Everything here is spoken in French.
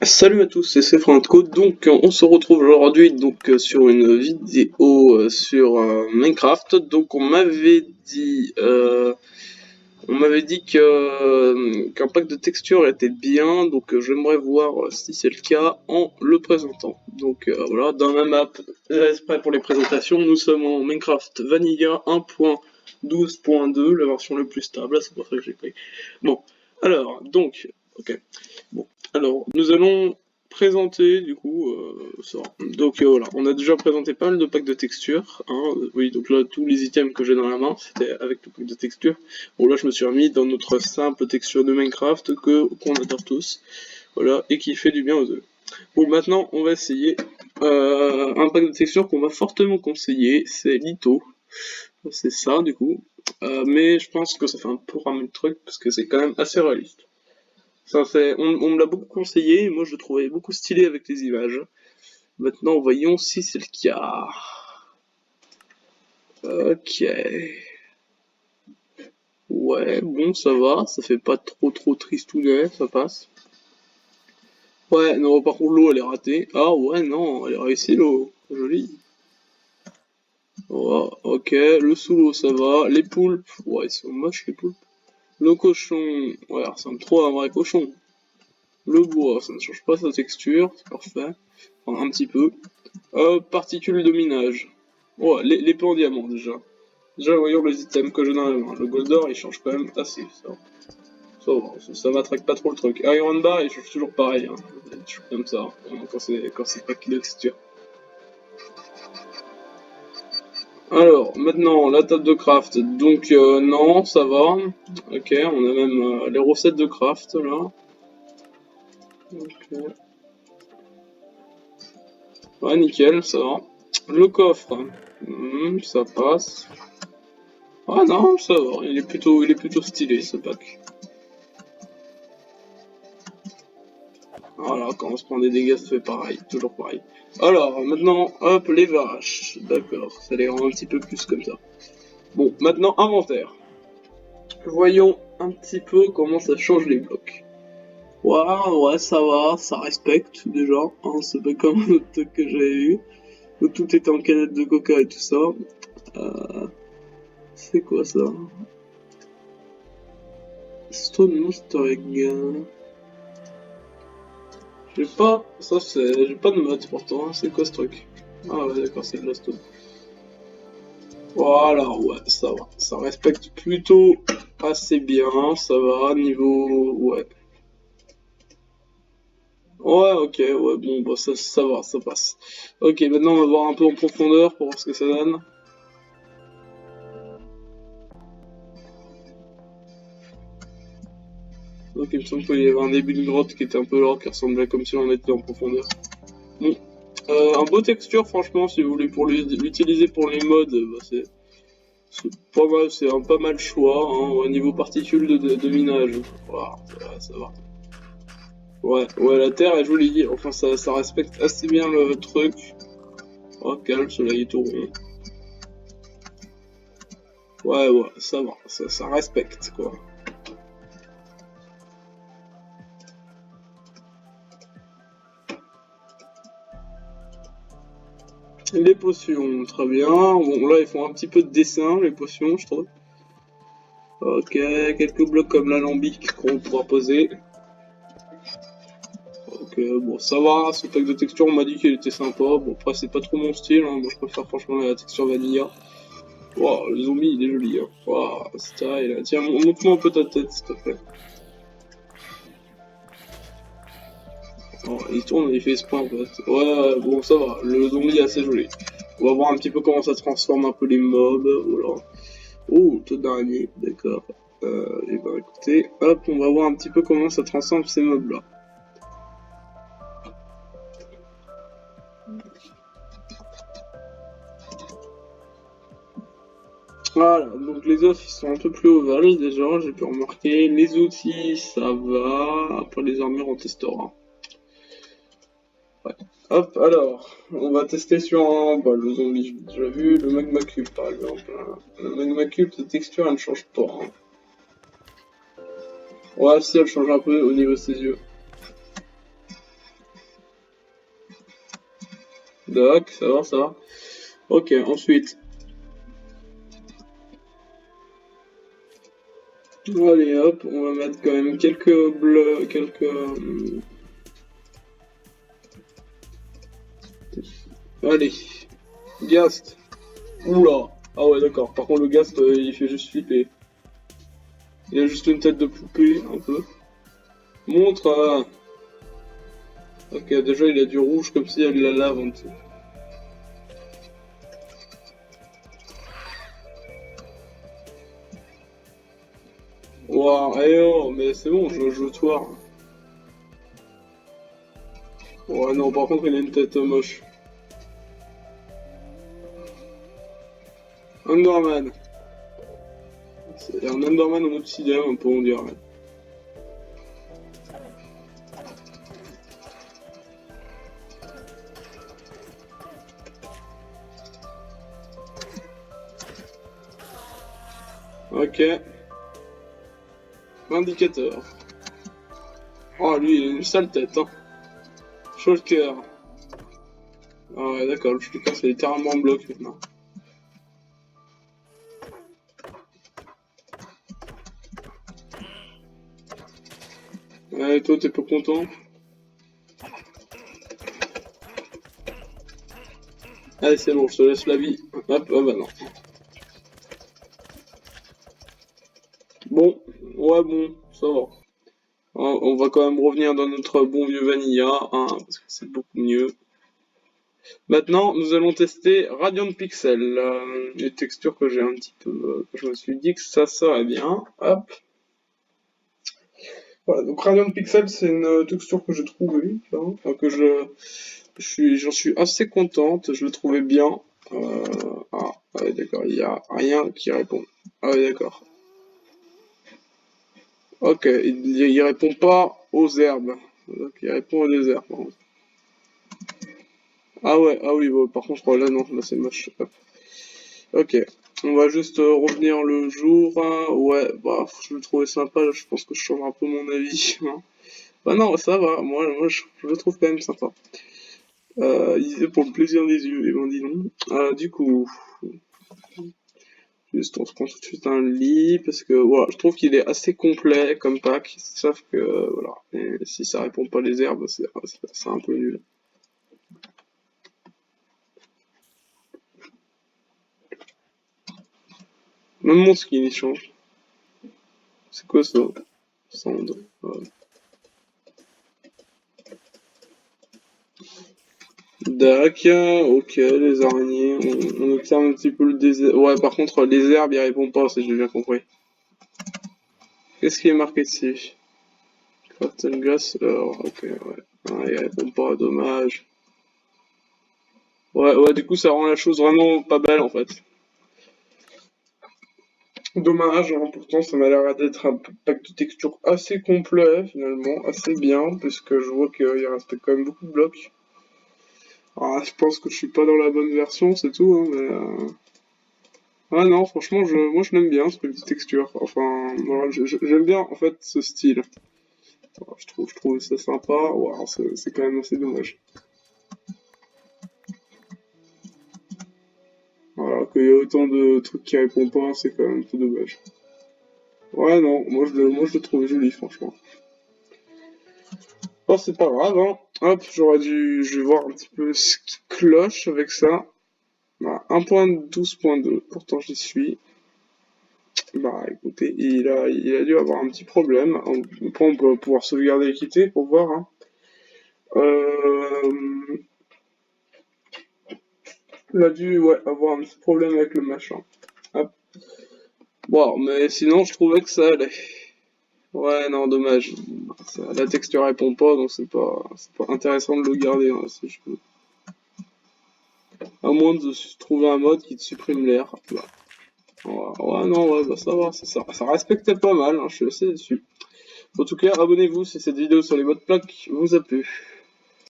Salut à tous, c'est Franco. Donc on se retrouve aujourd'hui sur une vidéo sur Minecraft. Donc on m'avait dit que qu'un pack de textures était bien. Donc j'aimerais voir si c'est le cas en le présentant. Donc voilà, dans la map, prêt pour les présentations. Nous sommes en Minecraft Vanilla 1.12.2, la version la plus stable. C'est pour ça que j'ai pris. Bon, alors donc, ok. Bon, alors, nous allons présenter du coup ça. Donc voilà, on a déjà présenté pas mal de packs de textures. Hein. Oui, donc là, tous les items que j'ai dans la main, c'était avec le pack de textures. Bon, là, je me suis remis dans notre simple texture de Minecraft qu'on adore tous. Voilà, et qui fait du bien aux yeux. Bon, maintenant, on va essayer un pack de textures qu'on va fortement conseiller, c'est Lito. C'est ça, du coup. Mais je pense que ça fait un peu ramer le truc, parce que c'est quand même assez réaliste. On me l'a beaucoup conseillé, et moi je le trouvais beaucoup stylé avec les images. Maintenant, voyons si c'est le cas. Ok. Ouais, bon, ça va, ça fait pas trop tristounet, ça passe. Ouais, non, par contre, l'eau elle est ratée. Ah ouais, non, elle est réussie l'eau. Joli. Ouais, ok, le sous l'eau ça va. Les poulpes, ouais, ils sont moches les poulpes. Le cochon, ouais, ça ressemble trop à un vrai cochon. Le bois, ça ne change pas sa texture, c'est parfait. Enfin, un petit peu. Particules de minage. Oh, l'épée en diamant déjà. Déjà, voyons les items que j'ai dans la main. Le gold d'or, il change quand même assez. Ça m'attraque pas trop le truc. Iron bar, il change toujours pareil. Hein. Toujours comme ça. Hein, quand c'est pas qu'il de texture. Alors, maintenant, la table de craft. Donc, non, ça va. Ok, on a même les recettes de craft, là. Ok. Ouais, nickel, ça va. Le coffre. Ça passe. Ah non, ça va, il est plutôt stylé ce pack. Voilà, quand on se prend des dégâts, ça fait pareil, toujours pareil. Alors, maintenant, hop, les vaches. D'accord, ça les rend un petit peu plus comme ça. Bon, maintenant, inventaire. Voyons un petit peu comment ça change les blocs. Ouais, ça va, ça respecte déjà. Hein, c'est pas comme un autre truc que j'avais vu. Où tout est en canette de coca et tout ça. C'est quoi ça? Stone Monster Egg. J'ai pas de mode pourtant, hein. C'est quoi ce truc? Ah ouais, d'accord, c'est de la stone. Voilà, ouais, ça va. Ça respecte plutôt assez bien, ça va, niveau... Ouais. Ouais, ok, ouais, bon, bah ça va, ça passe. Ok, maintenant on va voir un peu en profondeur pour voir ce que ça donne. Donc il me semble qu'il y avait un début de grotte qui était un peu là, qui ressemblait comme si on était en profondeur. Bon, un beau texture, franchement, si vous voulez pour l'utiliser pour les mods, bah, c'est pas mal, c'est un pas mal choix, hein, au niveau particules de minage. Voilà, ça va. Ouais, la terre est jolie, enfin ça respecte assez bien le truc. Oh, calme, le soleil est tout rond. Ouais, ça va, ça respecte quoi. Les potions, très bien. Bon, là ils font un petit peu de dessin, les potions, je trouve. Ok, quelques blocs comme l'alambic qu'on pourra poser. Ok, bon, ça va, ce pack de texture, on m'a dit qu'il était sympa. Bon, après, c'est pas trop mon style, hein. Moi je préfère franchement la texture vanilla. Wow, le zombie il est joli, hein. Wow, style. Tiens, montre-moi un peu ta tête, s'il te plaît. Oh, il tourne, il fait ce point en fait. Ouais, bon, ça va, le zombie est assez joli. On va voir un petit peu comment ça transforme un peu les mobs. Voilà. Oh, taux d'araignée, d'accord. Et bah écoutez, hop, on va voir un petit peu comment ça transforme ces mobs là. Voilà, donc les offres ils sont un peu plus ovales déjà, j'ai pu remarquer. Les outils, ça va. Après les armures, on testera. Ouais. Hop, alors, on va tester sur un. Bah, le zombie, j'ai déjà vu. Le magma cube par exemple. Le magma cube, sa texture elle ne change pas. Hein. Ouais, si elle change un peu au niveau de ses yeux. D'accord, ça va, ça va. Ok, ensuite. Allez hop, on va mettre quand même quelques bleus, Allez, Gast. Oula. Ah ouais, d'accord. Par contre, le Gast, il fait juste flipper. Il a juste une tête de poupée, un peu. Montre. Ok, déjà, il a du rouge comme s'il y avait de la lave en dessous. Waouh, eh oh, mais c'est bon, je joue toi. Ouais, non, par contre, il a une tête moche. Underman. C'est un Underman en obsidienne, un peu, on dirait. Ok. Indicateur. Oh, lui, il a une sale tête, hein. Shulker. Ah ouais, d'accord, le Shulker, c'est littéralement en bloc maintenant. Ouais, toi, t'es pas content? Allez, c'est bon, je te laisse la vie. Hop, ah bah non. Bon, ouais, bon, ça va. On va quand même revenir dans notre bon vieux Vanilla, hein, parce que c'est beaucoup mieux. Maintenant, nous allons tester Radiant Pixel, les textures que j'ai un petit peu, que je me suis dit que ça serait bien. Hop. Voilà, donc Radiant Pixel, c'est une texture que j'ai trouvée, hein, enfin, j'en suis assez contente, je le trouvais bien. Ah, ouais, d'accord, il n'y a rien qui répond. Ah, ouais, d'accord. Ok, il répond pas aux herbes. Donc, il répond aux deux herbes. Par contre. Ah ouais, ah oui, bon, par contre, là, non, là, c'est moche. Hop. Ok, on va juste revenir le jour. Hein. Ouais, bah, je le trouvais sympa, là, je pense que je change un peu mon avis. Hein. Bah non, ça va, moi je le trouve quand même sympa. Il disait pour le plaisir des yeux, et ben dis non. Du coup, juste on se prend tout de suite un lit, parce que voilà, je trouve qu'il est assez complet comme pack, sauf que voilà, et si ça répond pas les herbes, c'est un peu nul. Même mon skin il change. C'est quoi ça? Cendre. Ouais. Dac, ok, les araignées, on observe un petit peu le désert. Ouais, par contre, les herbes, ils répondent pas, si j'ai bien compris. Qu'est-ce qui est marqué dessus? Cotton Glass, ok, ouais. Ah, il répond pas, dommage. Ouais, ouais, du coup, ça rend la chose vraiment pas belle, en fait. Dommage, hein, pourtant, ça m'a l'air d'être un pack de texture assez complet, finalement, assez bien, puisque je vois qu'il reste quand même beaucoup de blocs. Alors, je pense que je suis pas dans la bonne version, c'est tout, hein, mais... Ah non, franchement, moi je l'aime bien, ce truc de texture. Enfin, voilà, j'aime bien, en fait, ce style. Voilà, je trouve ça sympa. Wow, c'est quand même assez dommage. Voilà, qu'il y a autant de trucs qui répondent pas, c'est quand même un peu dommage. Ouais, non, moi je le trouve joli, franchement. Bon, c'est pas grave, hein. Hop, je vais voir un petit peu ce qui cloche avec ça. Bah, 1.12.2, pourtant j'y suis. Bah, écoutez, il a dû avoir un petit problème. Après, on peut pouvoir sauvegarder et quitter pour voir, hein. Euh, il a dû, ouais, avoir un petit problème avec le machin. Hop. Bon, mais sinon, je trouvais que ça allait. Ouais, non, dommage. La texture répond pas, donc c'est pas intéressant de le garder, hein, si je peux. À moins de trouver un mode qui te supprime l'air. Bah, ouais, non, ouais, bah ça va, ça respectait pas mal, hein, je suis assez déçu. En tout cas, abonnez-vous si cette vidéo sur les modes plaques vous a plu.